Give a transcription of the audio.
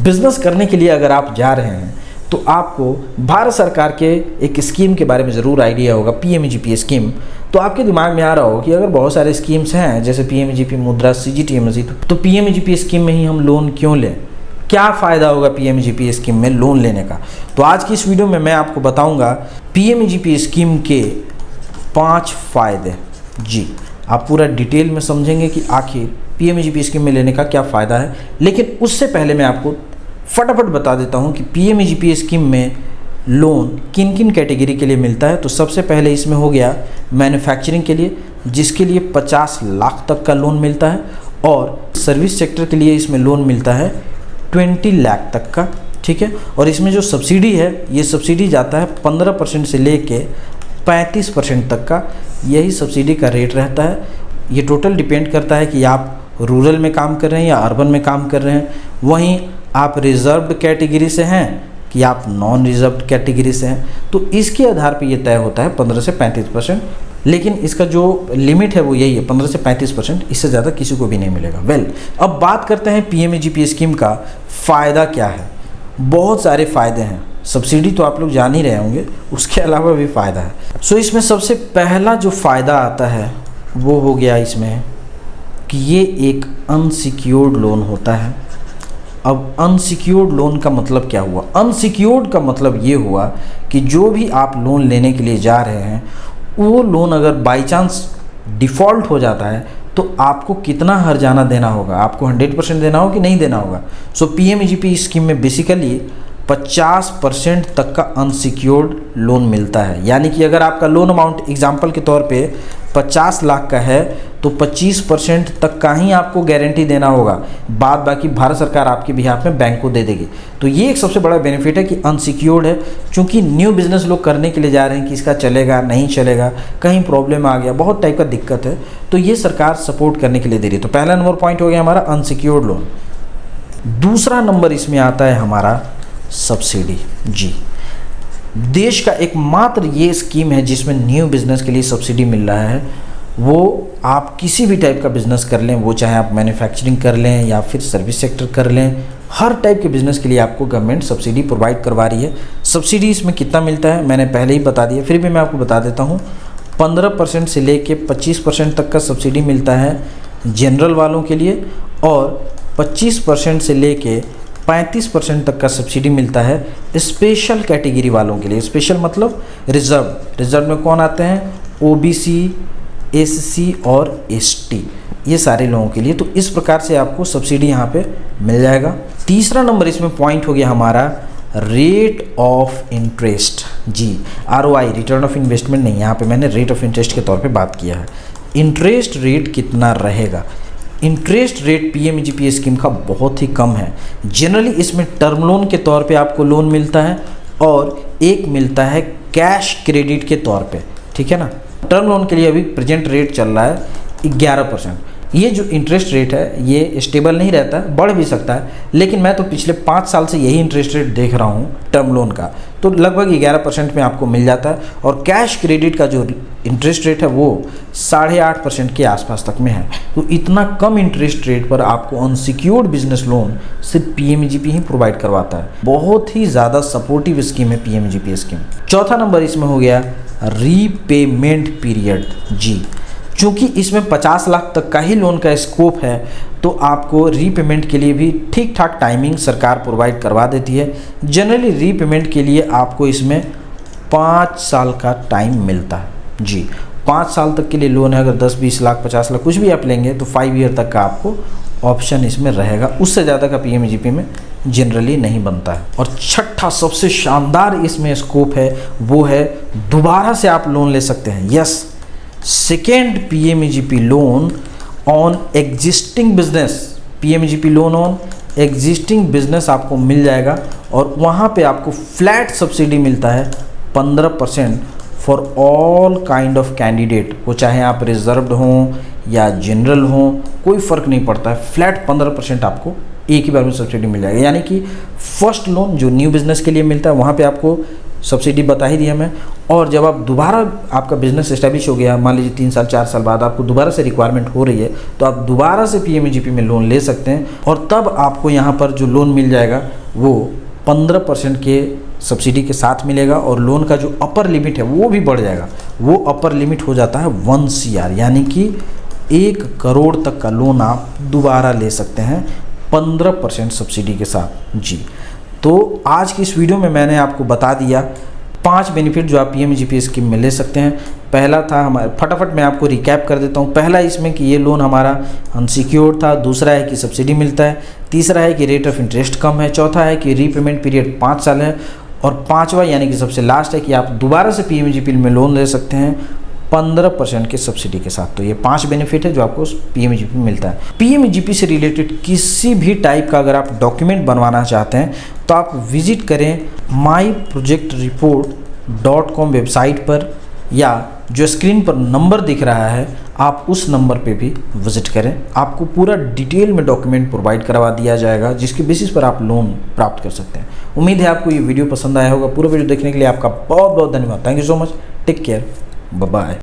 Business करने के लिए अगर आप जा रहे हैं तो आपको भारत सरकार के एक स्कीम के बारे में ज़रूर आइडिया होगा, पीएमजीपी स्कीम। तो आपके दिमाग में आ रहा हो कि अगर बहुत सारे स्कीम्स हैं जैसे पीएमजीपी मुद्रा, सीजीटीएमएसई, तो पीएमजीपी स्कीम में ही हम लोन क्यों लें, क्या फ़ायदा होगा पीएमजीपी स्कीम में लोन लेने का। तो आज की इस वीडियो में मैं आपको बताऊंगा पीएमजीपी स्कीम के 5 फ़ायदे। जी, आप पूरा डिटेल में समझेंगे कि आखिर पीएमजीपी स्कीम में लेने का क्या फ़ायदा है। लेकिन उससे पहले मैं आपको फटाफट बता देता हूं कि पीएमजीपी स्कीम में लोन किन किन कैटेगरी के लिए मिलता है। तो सबसे पहले इसमें हो गया मैन्युफैक्चरिंग के लिए, जिसके लिए 50 लाख तक का लोन मिलता है, और सर्विस सेक्टर के लिए इसमें लोन मिलता है 20 लाख तक का। ठीक है, और इसमें जो सब्सिडी है, ये सब्सिडी जाता है 15% से लेके 35% तक का, यही सब्सिडी का रेट रहता है। ये टोटल डिपेंड करता है कि आप रूरल में काम कर रहे हैं या अर्बन में काम कर रहे हैं, वहीं आप रिजर्व्ड कैटेगरी से हैं कि आप नॉन रिजर्व्ड कैटेगरी से हैं। तो इसके आधार पे ये तय होता है 15 से 35%। लेकिन इसका जो लिमिट है वो यही है, 15 से 35%, इससे ज़्यादा किसी को भी नहीं मिलेगा। अब बात करते हैं पीएमजीपी स्कीम का फ़ायदा क्या है। बहुत सारे फ़ायदे हैं, सब्सिडी तो आप लोग जान ही रहे होंगे, उसके अलावा भी फ़ायदा है। सो इसमें सबसे पहला जो फ़ायदा आता है वो हो गया इसमें कि ये एक अनसिक्योर्ड लोन होता है। अब अनसिक्योर्ड लोन का मतलब क्या हुआ? अनसिक्योर्ड का मतलब ये हुआ कि जो भी आप लोन लेने के लिए जा रहे हैं, वो लोन अगर बाई चांस डिफ़ॉल्ट हो जाता है तो आपको कितना हर्जाना देना होगा, आपको 100% देना होगा कि नहीं देना होगा। सो पीएमजीपी स्कीम में बेसिकली 50% तक का अनसिक्योर्ड लोन मिलता है। यानी कि अगर आपका लोन अमाउंट एग्जांपल के तौर पे 50 लाख का है तो 25% तक का ही आपको गारंटी देना होगा, बाद बाकी भारत सरकार आपके बिहाफ में बैंक को दे देगी। तो ये एक सबसे बड़ा बेनिफिट है कि अनसिक्योर्ड है, क्योंकि न्यू बिज़नेस लोग करने के लिए जा रहे हैं कि इसका चलेगा नहीं चलेगा, कहीं प्रॉब्लम आ गया, बहुत टाइप का दिक्कत है, तो ये सरकार सपोर्ट करने के लिए दे रही है। तो पहला नंबर पॉइंट हो गया हमारा अनसिक्योर्ड लोन। दूसरा नंबर इसमें आता है हमारा सब्सिडी। जी, देश का एकमात्र ये स्कीम है जिसमें न्यू बिज़नेस के लिए सब्सिडी मिल रहा है। वो आप किसी भी टाइप का बिज़नेस कर लें, वो चाहे आप मैन्युफैक्चरिंग कर लें या फिर सर्विस सेक्टर कर लें, हर टाइप के बिज़नेस के लिए आपको गवर्नमेंट सब्सिडी प्रोवाइड करवा रही है। सब्सिडी इसमें कितना मिलता है मैंने पहले ही बता दिया, फिर भी मैं आपको बता देता हूँ। 15% से लेके 25% तक का सब्सिडी मिलता है जनरल वालों के लिए, और 25% से लेके 35% तक का सब्सिडी मिलता है स्पेशल कैटेगरी वालों के लिए। स्पेशल मतलब रिजर्व में कौन आते हैं? ओबीसी, एससी और एसटी, ये सारे लोगों के लिए। तो इस प्रकार से आपको सब्सिडी यहाँ पे मिल जाएगा। तीसरा नंबर इसमें पॉइंट हो गया हमारा रेट ऑफ इंटरेस्ट। जी, आरओआई, रिटर्न ऑफ इन्वेस्टमेंट नहीं, यहाँ पे मैंने रेट ऑफ इंटरेस्ट के तौर पे बात किया है। इंटरेस्ट रेट कितना रहेगा? इंटरेस्ट रेट पीएमजीपी स्कीम का बहुत ही कम है। जनरली इसमें टर्म लोन के तौर पे आपको लोन मिलता है और एक मिलता है कैश क्रेडिट के तौर पे। ठीक है ना, टर्म लोन के लिए अभी प्रेजेंट रेट चल रहा है 11%। ये जो इंटरेस्ट रेट है ये स्टेबल नहीं रहता है, बढ़ भी सकता है, लेकिन मैं तो पिछले 5 साल से यही इंटरेस्ट रेट देख रहा हूँ टर्म लोन का, तो लगभग 11% में आपको मिल जाता है। और कैश क्रेडिट का जो इंटरेस्ट रेट है वो 8.5% के आसपास तक में है। तो इतना कम इंटरेस्ट रेट पर आपको अनसिक्योर्ड बिजनेस लोन सिर्फ पीएमजीपी ही प्रोवाइड करवाता है। बहुत ही ज़्यादा सपोर्टिव स्कीम है पीएमजीपी स्कीम। चौथा नंबर इसमें हो गया रीपेमेंट पीरियड। जी, चूँकि इसमें 50 लाख तक का ही लोन का स्कोप है, तो आपको रीपेमेंट के लिए भी ठीक ठाक टाइमिंग सरकार प्रोवाइड करवा देती है। जनरली रीपेमेंट के लिए आपको इसमें 5 साल का टाइम मिलता है। जी, 5 साल तक के लिए लोन है। अगर 10, 20 लाख, 50 लाख कुछ भी आप लेंगे तो 5 ईयर तक का आपको ऑप्शन इसमें रहेगा, उससे ज़्यादा का पीएमजीपी में जनरली नहीं बनता है। और छठा सबसे शानदार इसमें स्कोप है वो है दोबारा से आप लोन ले सकते हैं। Yes, second PMGP loan on existing business. PMGP loan on existing business आपको मिल जाएगा, और वहाँ पे आपको फ्लैट सब्सिडी मिलता है 15% for all kind of candidate. वो चाहे आप रिजर्व्ड हों या जनरल हों, कोई फ़र्क नहीं पड़ता है, फ्लैट 15% आपको एक ही बार में सब्सिडी मिल जाएगा। यानी कि फर्स्ट लोन जो न्यू बिज़नेस के लिए मिलता है वहाँ पे आपको सब्सिडी बता ही दिया मैं। और जब आप दोबारा आपका बिजनेस एस्टेब्लिश हो गया, मान लीजिए 3 साल 4 साल बाद आपको दोबारा से रिक्वायरमेंट हो रही है, तो आप दोबारा से पीएमजीपी में लोन ले सकते हैं। और तब आपको यहाँ पर जो लोन मिल जाएगा वो 15% के सब्सिडी के साथ मिलेगा। और लोन का जो अपर लिमिट है वो भी बढ़ जाएगा। वो अपर लिमिट हो जाता है 1 CR, यानी कि 1 करोड़ तक का लोन आप दोबारा ले सकते हैं 15% सब्सिडी के साथ जी। तो आज की इस वीडियो में मैंने आपको बता दिया 5 बेनिफिट जो आप पीएमजीपी स्कीम में ले सकते हैं। पहला था हमारे, फटाफट मैं आपको रिकैप कर देता हूँ। पहला इसमें कि ये लोन हमारा अनसिक्योर्ड था। दूसरा है कि सब्सिडी मिलता है। तीसरा है कि रेट ऑफ इंटरेस्ट कम है। चौथा है कि रीपेमेंट पीरियड 5 साल है। और पांचवा यानी कि सबसे लास्ट है कि आप दोबारा से पीएमजीपी में लोन ले सकते हैं 15% के सब्सिडी के साथ। तो ये 5 बेनिफिट है जो आपको पीएमजीपी में मिलता है। पीएमजीपी से रिलेटेड किसी भी टाइप का अगर आप डॉक्यूमेंट बनवाना चाहते हैं तो आप विजिट करें myprojectreport.com वेबसाइट पर, या जो स्क्रीन पर नंबर दिख रहा है आप उस नंबर पे भी विजिट करें। आपको पूरा डिटेल में डॉक्यूमेंट प्रोवाइड करवा दिया जाएगा जिसके बेसिस पर आप लोन प्राप्त कर सकते हैं। उम्मीद है आपको ये वीडियो पसंद आया होगा। पूरा वीडियो देखने के लिए आपका बहुत बहुत धन्यवाद। Thank you so much. Take care. Bye bye.